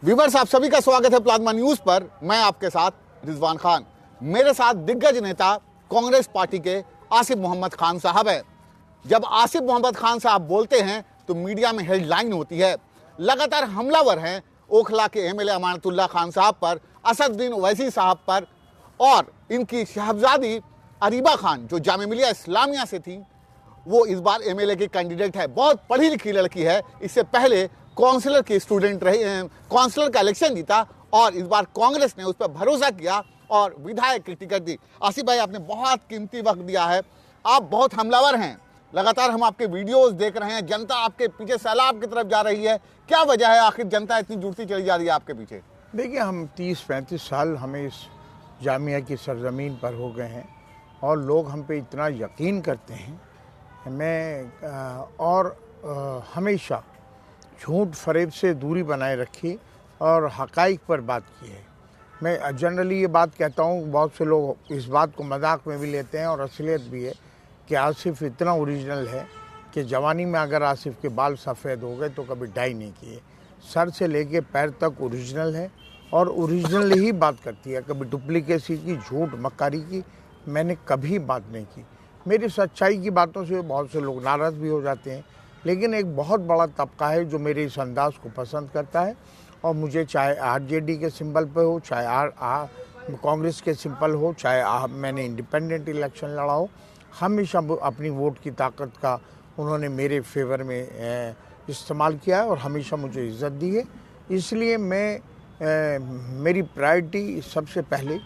Viewers, आप सभी का स्वागत है प्लाज्मा न्यूज पर। मैं आपके साथ रिजवान खान। मेरे साथ दिग्गज नेता कांग्रेस पार्टी के आसिफ मोहम्मद खान साहब हैं। जब आसिफ मोहम्मद खान साहब बोलते हैं तो मीडिया में हेडलाइन होती है। लगातार हमलावर हैं ओखला के एमएलए अमानतुल्लाह खान साहब पर, असदुद्दीन ओवैसी साहब पर और इनकी शहजादी अरीबा खान जो जामिया मिलिया इस्लामिया से थी, वो इस बार एमएलए की कैंडिडेट है। बहुत पढ़ी लिखी लड़की है। इससे पहले काउंसलर की स्टूडेंट रही, काउंसलर का इलेक्शन जीता और इस बार कांग्रेस ने उस पर भरोसा किया और विधायक की टिकट दी। आसिफ भाई, आपने बहुत कीमती वक्त दिया है। आप बहुत हमलावर हैं। लगातार हम आपके वीडियोस देख रहे हैं। जनता आपके पीछे सैलाब की तरफ जा रही है। क्या वजह है, आखिर जनता इतनी जुड़ती चली जा रही है आपके पीछे? देखिए, हम 30-35 साल हमें इस जामिया की सरजमीन पर हो गए हैं और लोग हम पे इतना यकीन करते हैं। हमेशा झूठ फरेब से दूरी बनाए रखी और हक़ाइक़ पर बात की है। मैं जनरली ये बात कहता हूँ, बहुत से लोग इस बात को मजाक में भी लेते हैं और असलियत भी है कि आसिफ इतना ओरिजिनल है कि जवानी में अगर आसिफ के बाल सफ़ेद हो गए तो कभी डाई नहीं किए। सर से लेके पैर तक ओरिजिनल है और ओरिजिनल ही बात करती है। कभी डुप्लीकेसी की, झूठ मक्कारी की मैंने कभी बात नहीं की। मेरी सच्चाई की बातों से बहुत से लोग नाराज़ भी हो जाते हैं, लेकिन एक बहुत बड़ा तबका है जो मेरे इस अंदाज़ को पसंद करता है। और मुझे चाहे आरजेडी के सिंबल पे हो, चाहे कांग्रेस के सिंबल हो, चाहे मैंने इंडिपेंडेंट इलेक्शन लड़ा हो, हमेशा अपनी वोट की ताकत का उन्होंने मेरे फेवर में इस्तेमाल किया है और हमेशा मुझे इज़्ज़त दी है। इसलिए मेरी प्रायोरिटी सबसे पहले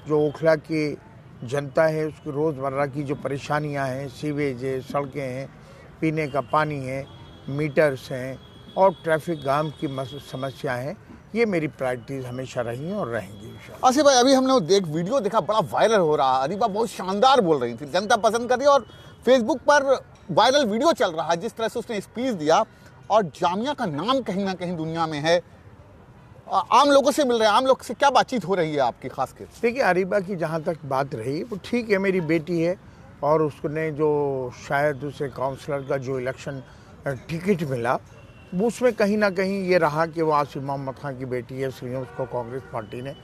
जो ओखला की जनता है, उसकी रोज़मर्रा की जो परेशानियां हैं, सीवेज है, सड़कें हैं, पीने का पानी है, मीटर्स हैं और ट्रैफिक जाम की समस्या है, ये मेरी प्रायोरिटीज हमेशा रही हैं और रहेंगी। आसिफ भाई, अभी हमने एक वीडियो देखा, बड़ा वायरल हो रहा है। अरीबा बहुत शानदार बोल रही थी, जनता पसंद कर रही है और फेसबुक पर वायरल वीडियो चल रहा है जिस तरह से उसने स्पीच दिया और जामिया का नाम कहीं ना कहीं दुनिया में है। आम लोगों से मिल रहे हैं, आम लोग से क्या बातचीत हो रही है आपकी खास के? देखिए, अरीबा की जहाँ तक बात रही वो ठीक है, मेरी बेटी है और उसने जो शायद उसे काउंसलर का जो इलेक्शन टिकट मिला, वो उसमें कहीं ना कहीं ये रहा कि वो आसिफ मोहम्मद खान की बेटी है, इसलिए उसको कांग्रेस पार्टी ने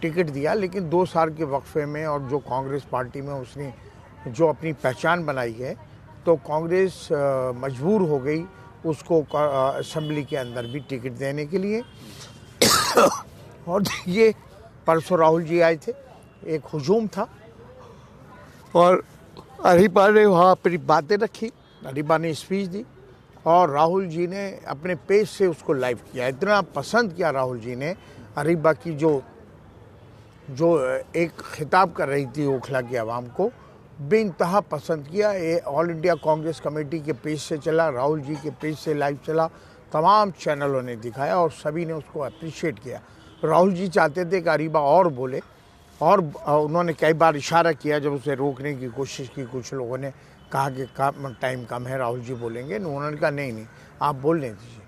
टिकट दिया। लेकिन 2 साल के वक्फे में और जो कांग्रेस पार्टी में उसने जो अपनी पहचान बनाई है, तो कांग्रेस मजबूर हो गई उसको असेंबली के अंदर भी टिकट देने के लिए। और ये परसों राहुल जी आए थे, एक हुजूम था और अरीबा ने वहाँ अपनी बातें रखी, अरीबा ने स्पीच दी और राहुल जी ने अपने पेज से उसको लाइव किया। इतना पसंद किया राहुल जी ने अरीबा की जो एक खिताब कर रही थी ओखला की आवाम को, बेइंतहा पसंद किया। ये ऑल इंडिया कांग्रेस कमेटी के पेज से चला, राहुल जी के पेज से लाइव चला, तमाम चैनलों ने दिखाया और सभी ने उसको अप्रिशिएट किया। राहुल जी चाहते थे कि अरीबा और बोले और उन्होंने कई बार इशारा किया, जब उसे रोकने की कोशिश की, कुछ लोगों ने कहा कि टाइम कम है, राहुल जी बोलेंगे। उन्होंने कहा नहीं आप बोलने दीजिए।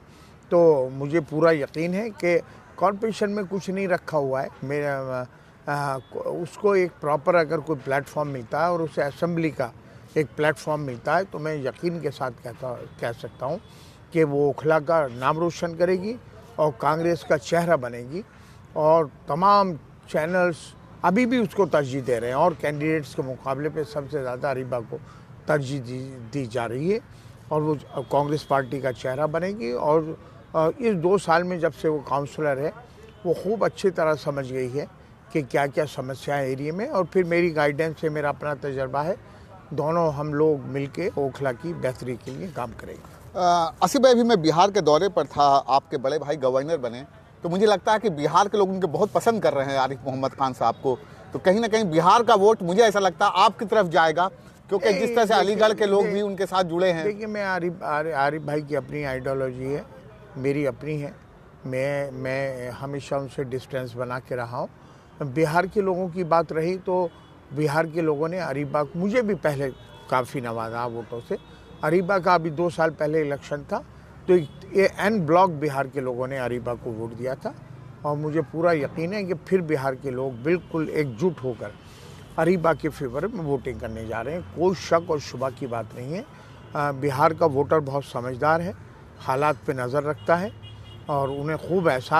तो मुझे पूरा यकीन है कि कॉर्पोरेशन में कुछ नहीं रखा हुआ है। उसको एक प्रॉपर अगर कोई प्लेटफॉर्म मिलता है और उसे असेंबली का एक प्लेटफॉर्म मिलता है, तो मैं यकीन के साथ कह सकता हूँ कि वो ओखला का नाम रोशन करेगी और कांग्रेस का चेहरा बनेगी। और तमाम चैनल्स अभी भी उसको तरजीह दे रहे हैं और कैंडिडेट्स के मुकाबले पे सबसे ज़्यादा अरीबा को तरजीह दी जा रही है और वो कांग्रेस पार्टी का चेहरा बनेगी। और इस 2 साल में जब से वो काउंसलर है, वो खूब अच्छी तरह समझ गई है कि क्या क्या समस्याएं एरिया में, और फिर मेरी गाइडेंस से, मेरा अपना तजर्बा है, दोनों हम लोग मिलके ओखला की बेहतरी के लिए काम करेंगे। आसिफ भाई, अभी मैं बिहार के दौरे पर था, आपके बड़े भाई गवर्नर बने, तो मुझे लगता है कि बिहार के लोग उनके बहुत पसंद कर रहे हैं आरिफ मोहम्मद खान साहब को। तो कहीं ना कहीं बिहार का वोट, मुझे ऐसा लगता है, आपकी तरफ जाएगा, क्योंकि जिस तरह से अलीगढ़ के लोग भी उनके साथ जुड़े हैं। देखिए, मैं आरिफ भाई की अपनी आइडियोलॉजी है, मेरी अपनी है। मैं हमेशा उनसे डिस्टेंस बना के रहा हूँ। बिहार के लोगों की बात रही तो बिहार के लोगों ने अरीबा, मुझे भी पहले काफ़ी नवाजा वोटों से। अरीबा का अभी 2 साल पहले इलेक्शन था तो ये एन ब्लॉक बिहार के लोगों ने अरीबा को वोट दिया था और मुझे पूरा यकीन है कि फिर बिहार के लोग बिल्कुल एकजुट होकर अरीबा के फेवर में वोटिंग करने जा रहे हैं। कोई शक और शुबा की बात नहीं है। बिहार का वोटर बहुत समझदार है, हालात पे नज़र रखता है और उन्हें खूब एहसास